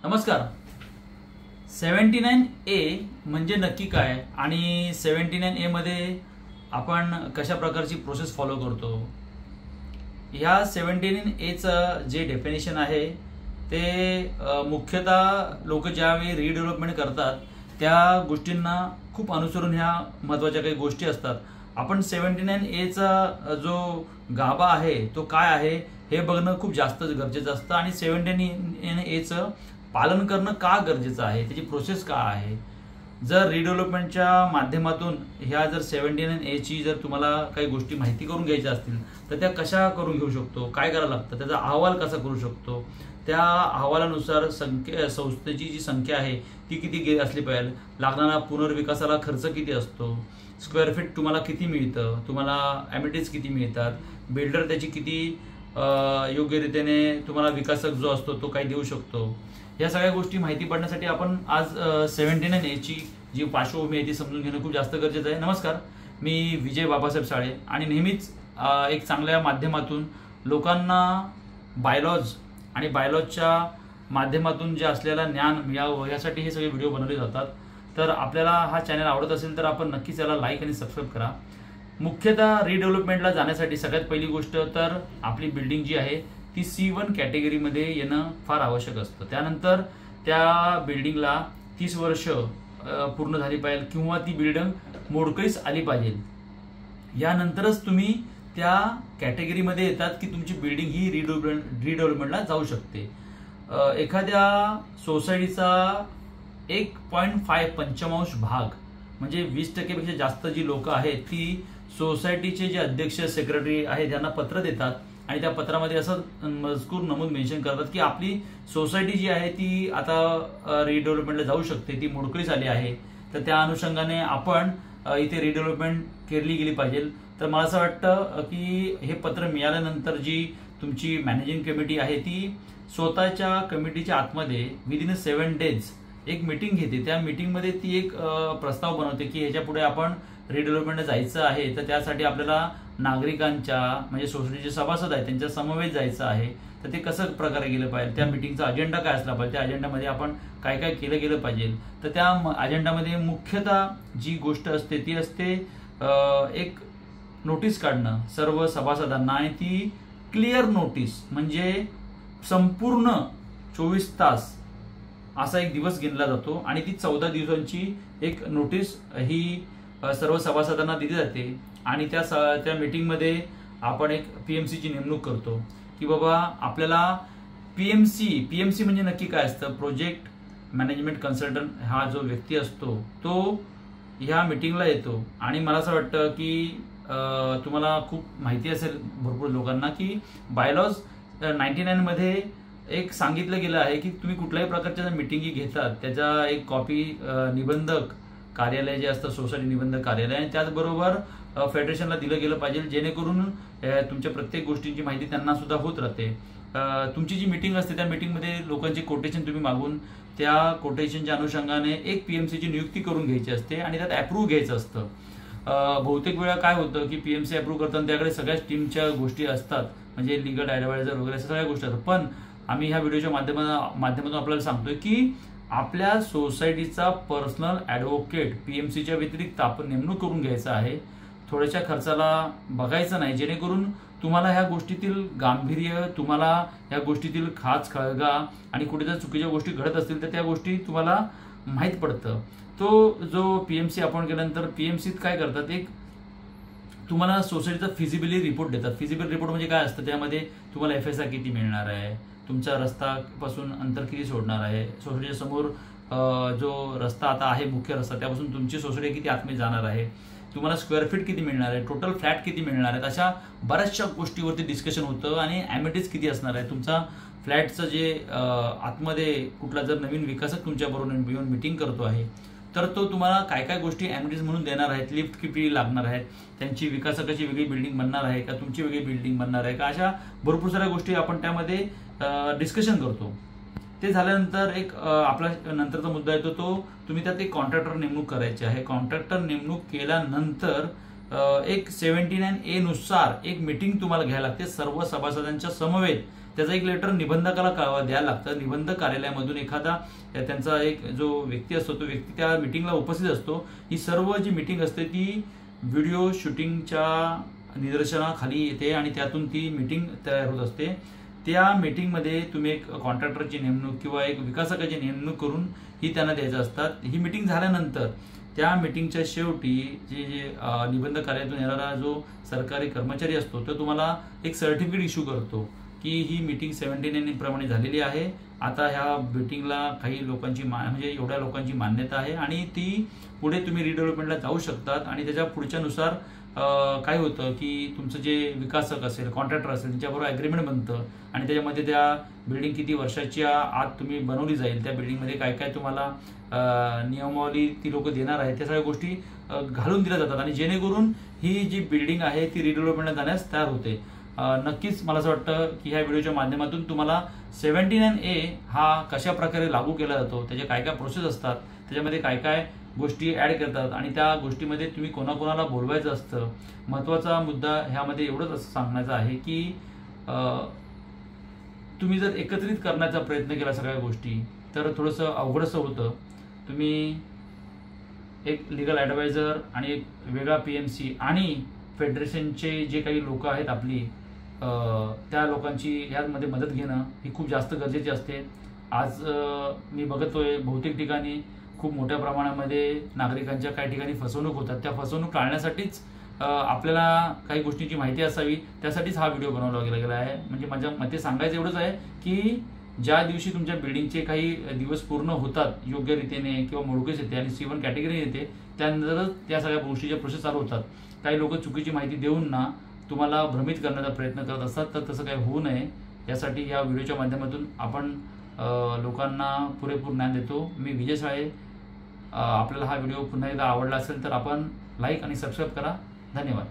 नमस्कार. 79A म्हणजे नक्की काय आणि 79A मध्ये आपण कशा प्रकारची प्रोसेस फॉलो करतो. ह्या 79Aचं जे डेफिनेशन आहे ते मुख्यतः लोक ज्यावेळी रिडेव्हलपमेंट करतात त्या गोष्टींना खूप अनुसरून ह्या महत्त्वाच्या काही गोष्टी असतात. आपण 79Aचा जो गाभा आहे तो काय आहे हे बघणं खूप जास्त गरजेचं असतं आणि 79Aचं पालन करणं का गरजेचं आहे, त्याची प्रोसेस काय आहे. जर रिडेव्हलपमेंटच्या माध्यमातून ह्या जर 79Aची जर तुम्हाला काही गोष्टी माहिती करून घ्यायच्या असतील तर त्या कशा करून घेऊ शकतो, काय करायला लागतं, त्याचा अहवाल कसा करू शकतो, त्या अहवालानुसार संस्थेची जी संख्या आहे ती किती असली पाहिजे, लागणारा पुनर्विकासाला खर्च किती असतो, स्क्वेअर फीट तुम्हाला किती मिळतं, तुम्हाला ॲमिनिटीज किती मिळतात, बिल्डर त्याची किती योग्य रीतीने तुम्हाला विकासक जो असतो तो काही देऊ शकतो. या सगळ्या गोष्टी माहिती पडण्यासाठी आपण आज 79Aची जी पार्श्वभूमी आहे ती समजून घेणं खूप जास्त गरजेचं आहे. नमस्कार, मी विजय बाबासाहेब साळे आणि नेहमीच एक चांगल्या माध्यमातून लोकांना बायलॉज आणि बायलॉजच्या माध्यमातून जे असलेलं ज्ञान मिळावं यासाठी हे सगळे व्हिडिओ बनवले जातात. तर आपल्याला हा चॅनल आवडत असेल तर आपण नक्कीच याला लाईक आणि सबस्क्राईब करा. मुख्यतः रिडेव्हलपमेंटला जाण्यासाठी सगळ्यात पहिली गोष्ट तर आपली बिल्डिंग जी आहे ती C1 कॅटेगरीमध्ये येणं फार आवश्यक असतं. त्यानंतर त्या बिल्डिंगला 30 वर्ष पूर्ण झाली पाहिजे किंवा ती बिल्डिंग मोडकळीस आली पाहिजे. यानंतरच तुम्ही त्या कॅटेगरीमध्ये येतात की तुमची बिल्डिंग ही रिडेव्हलपमेंटला जाऊ शकते. एखाद्या सोसायटीचा 1.5 पंचमांश भाग म्हणजे 20% पेक्षा जास्त जी लोक आहेत ती सोसायटीचे जे अध्यक्ष सेक्रेटरी आहेत त्यांना पत्र देतात आणि त्या पत्रामध्ये असं मजकूर नमूद मेन्शन करतात की आपली सोसायटी जी आहे ती आता रिडेव्हलपमेंटला जाऊ शकते, ती मोडकळीस आली आहे. तर त्या अनुषंगाने आपण इथे रिडेव्हलपमेंट केली गेली पाहिजे. तर मला असं वाटतं की हे पत्र मिळाल्यानंतर जी तुमची मॅनेजिंग कमिटी आहे ती स्वतःच्या कमिटीच्या आतमध्ये विदिन 7 days एक मीटिंग घेते. त्या मीटिंगमध्ये ती एक प्रस्ताव बनवते की ह्याच्या पुढे आपण रिडेव्हलपमेंटला जायचं आहे. तर त्यासाठी आपल्याला नागरिकांच्या म्हणजे सोसायटीचे सभासद आहेत त्यांच्या समवेत जायचं आहे. तर ते कसं प्रकारे गेलं पाहिजे, त्या मीटिंगचा अजेंडा काय असला पाहिजे, त्या अजेंडामध्ये आपण काय काय केलं गेलं पाहिजे. तर त्या अजेंडामध्ये मुख्यतः जी गोष्ट असते ती असते एक नोटीस काढणं सर्व सभासदांना आणि ती क्लिअर नोटीस म्हणजे संपूर्ण 24 तास असा एक दिवस गिनला जातो आणि ती 14 दिवसांची एक नोटीस ही सर्व सभासदांना दिली जाते. आणि त्या मीटिंगमध्ये आपण एक PMCची नेमणूक करतो की बाबा आपल्याला पीएमसी म्हणजे नक्की काय असतं. प्रोजेक्ट मॅनेजमेंट कन्सल्टंट हा जो व्यक्ती असतो तो ह्या मीटिंगला येतो. आणि मला असं वाटतं की तुम्हाला खूप माहिती असेल भरपूर लोकांना की बायलॉज 99 मध्ये एक सांगितलं गेलं आहे की तुम्ही कुठल्याही प्रकारच्या मीटिंगी घेतात त्याचा एक कॉपी निबंधक कार्यालय जे असतं सोसायटी निबंधक कार्यालय आणि त्याचबरोबर फेडरेशनला दिलं गेलं पाहिजे जेणेकरून तुमच्या प्रत्येक गोष्टींची माहिती त्यांना सुद्धा होत राहते. तुमची जी मीटिंग असते त्या मीटिंगमध्ये लोकांची कोटेशन तुम्ही मागून त्या कोटेशनच्या अनुषंगाने एक PMCची नियुक्ती करून घ्यायची असते आणि त्यात अप्रूव्ह घ्यायचं असतं. बहुतेक वेळा काय होतं की PMC अप्रूव्ह करताना त्याकडे सगळ्याच टीमच्या गोष्टी असतात म्हणजे लिगल ॲडवायझर वगैरे सगळ्या गोष्टी असतात. पण आम्ही ह्या व्हिडिओच्या माध्यमातून आपल्याला सांगतोय की आपल्या सोसायटीचा पर्सनल ॲडव्होकेट PMCच्या व्यतिरिक्त आपण नेमणूक करून घ्यायचा आहे. थोड्याशा खर्चाला बघायचं नाही जेणेकरून तुम्हाला ह्या गोष्टीतील गांभीर्य, तुम्हाला ह्या गोष्टीतील खाच खळगा आणि कुठे जर चुकीच्या गोष्टी घडत असतील तर त्या गोष्टी तुम्हाला माहीत पडतं. तो जो PMC आपण केल्यानंतर PMCत काय करतात एक तुम्हाला सोसायटीचा फिजिबिलिटी रिपोर्ट देतात. फिजिबिलिटी रिपोर्ट म्हणजे काय असतं त्यामध्ये तुम्हाला FSI किती मिळणार आहे, तुमच्या रस्तापासून अंतर किती सोडणार आहे, सोसायटीच्या समोर जो रस्ता आता आहे मुख्य रस्ता त्यापासून तुमची सोसायटी किती आतमध्ये जाणार आहे, तुम्हाला स्क्वेअर फीट किती मिळणार आहे, टोटल फ्लॅट किती मिळणार आहेत, अशा बऱ्याचशा गोष्टीवरती डिस्कशन होतं. आणि ॲमिनिटीज किती असणार आहे, तुमचा फ्लॅटचं जे आतमध्ये कुठला जर नवीन विकासक तुमच्याबरोबर येऊन मीटिंग करतो आहे तर तो तुम्हाला काय काय गोष्टी ॲमिनिटीज म्हणून देणार आहेत, लिफ्ट किती लागणार आहेत, त्यांची विकासकाची वेगळी बिल्डिंग बनणार आहे का, तुमची वेगळी बिल्डिंग बनणार आहे का, अशा भरपूर साऱ्या गोष्टी आपण त्यामध्ये डिस्कशन करतो. ते झाल्यानंतर एक आपला नंतरचा मुद्दा येतो तो तुम्ही त्यात एक कॉन्ट्रॅक्टर नेमणूक करायची आहे. कॉन्ट्रॅक्टर नेमणूक केल्यानंतर एक 79A नुसार एक मीटिंग तुम्हाला घ्यायला लागते सर्व सभासदांच्या समवेत. त्याचा एक लेटर निबंधकाला द्यायला लागतं. निबंधक कार्यालयामधून एखादा त्यांचा एक जो व्यक्ती असतो तो व्यक्ती त्या मिटिंगला उपस्थित असतो. ही सर्व जी मिटिंग असते ती व्हिडिओ शूटिंगच्या निदर्शनाखाली येते आणि त्यातून ती मिटिंग तयार होत असते. त्या मिटिंगमध्ये तुम्ही एक कॉन्ट्रॅक्टरची नेमणूक किंवा एक विकासकाची नेमणूक करून ही त्यांना द्यायचं असतात. ही मिटिंग झाल्यानंतर त्या मिटिंगच्या शेवटी जे निबंधक कार्यालयातून येणारा जो सरकारी कर्मचारी असतो तो तुम्हाला एक सर्टिफिकेट इश्यू करतो की ही मिटिंग 79 प्रमाणे झालेली आहे. आता ह्या मिटिंगला काही लोकांची म्हणजे एवढ्या लोकांची मान्यता आहे आणि ती पुढे तुम्ही रिडेव्हलपमेंटला जाऊ शकतात. आणि त्याच्या पुढच्यानुसार काय होतं की तुमचं जे विकासक असेल कॉन्ट्रॅक्टर असेल त्यांच्याबरोबर ॲग्रीमेंट बनतं आणि त्याच्यामध्ये त्या बिल्डिंग किती वर्षाच्या आत तुम्ही बनवली जाईल, त्या बिल्डिंगमध्ये काय काय तुम्हाला नियमावली ती लोक देणार आहेत त्या सगळ्या गोष्टी घालून दिल्या जातात आणि जेणेकरून ही जी बिल्डिंग आहे ती रिडेव्हलपमेंटला जाण्यास तयार होते. नक्कीच मला असं वाटतं की ह्या व्हिडिओच्या माध्यमातून तुम्हाला 79A हा कशा प्रकारे लागू केला जातो, त्याचे काय काय प्रोसेस असतात, त्याच्यामध्ये काय काय गोष्टी ऍड करतात आणि त्या गोष्टीमध्ये तुम्ही कोणाकोणाला बोलवायचं असतं. महत्त्वाचा मुद्दा ह्यामध्ये एवढंच असं सांगण्याचा आहे की तुम्ही जर एकत्रित करण्याचा प्रयत्न केला सगळ्या गोष्टी तर थोडंसं अवघडसं होतं. तुम्ही एक लीगल ॲडवायझर आणि एक वेगळा PMC आणि फेडरेशनचे जे काही लोक आहेत आपली त्या लोकांची यामध्ये मदत घेणं ही खूप जास्त गरजेची असते. आज मी बघतोय बहुतेक ठिकाणी खूप मोठ्या प्रमाणामध्ये नागरिकांच्या काही ठिकाणी फसवणूक होतात. त्या फसवणूक टाळण्यासाठीच आपल्याला काही गोष्टींची माहिती असावी, त्यासाठीच हा व्हिडिओ बनवला गेला आहे. म्हणजे माझ्या मते सांगायचं एवढंच आहे की ज्या दिवशी तुमच्या बिल्डिंगचे काही दिवस पूर्ण होतात योग्य रीतीने किंवा मोडकस येते आणि C1 कॅटेगरी येते त्यानंतरच त्या सगळ्या गोष्टीच्या प्रोसेस चालू होतात. काही लोक चुकीची माहिती देऊन ना तुम्हाला भ्रमित करण्याचा प्रयत्न करत असतात, तर तसं काही होऊ नये यासाठी या व्हिडिओच्या माध्यमातून आपण लोकांना पुरेपूर ज्ञान देतो. मी विजय साळे. आपल्याला हा व्हिडिओ पुन्हा एकदा आवडला असेल तर आपण लाईक आणि सबस्क्राईब करा. धन्यवाद.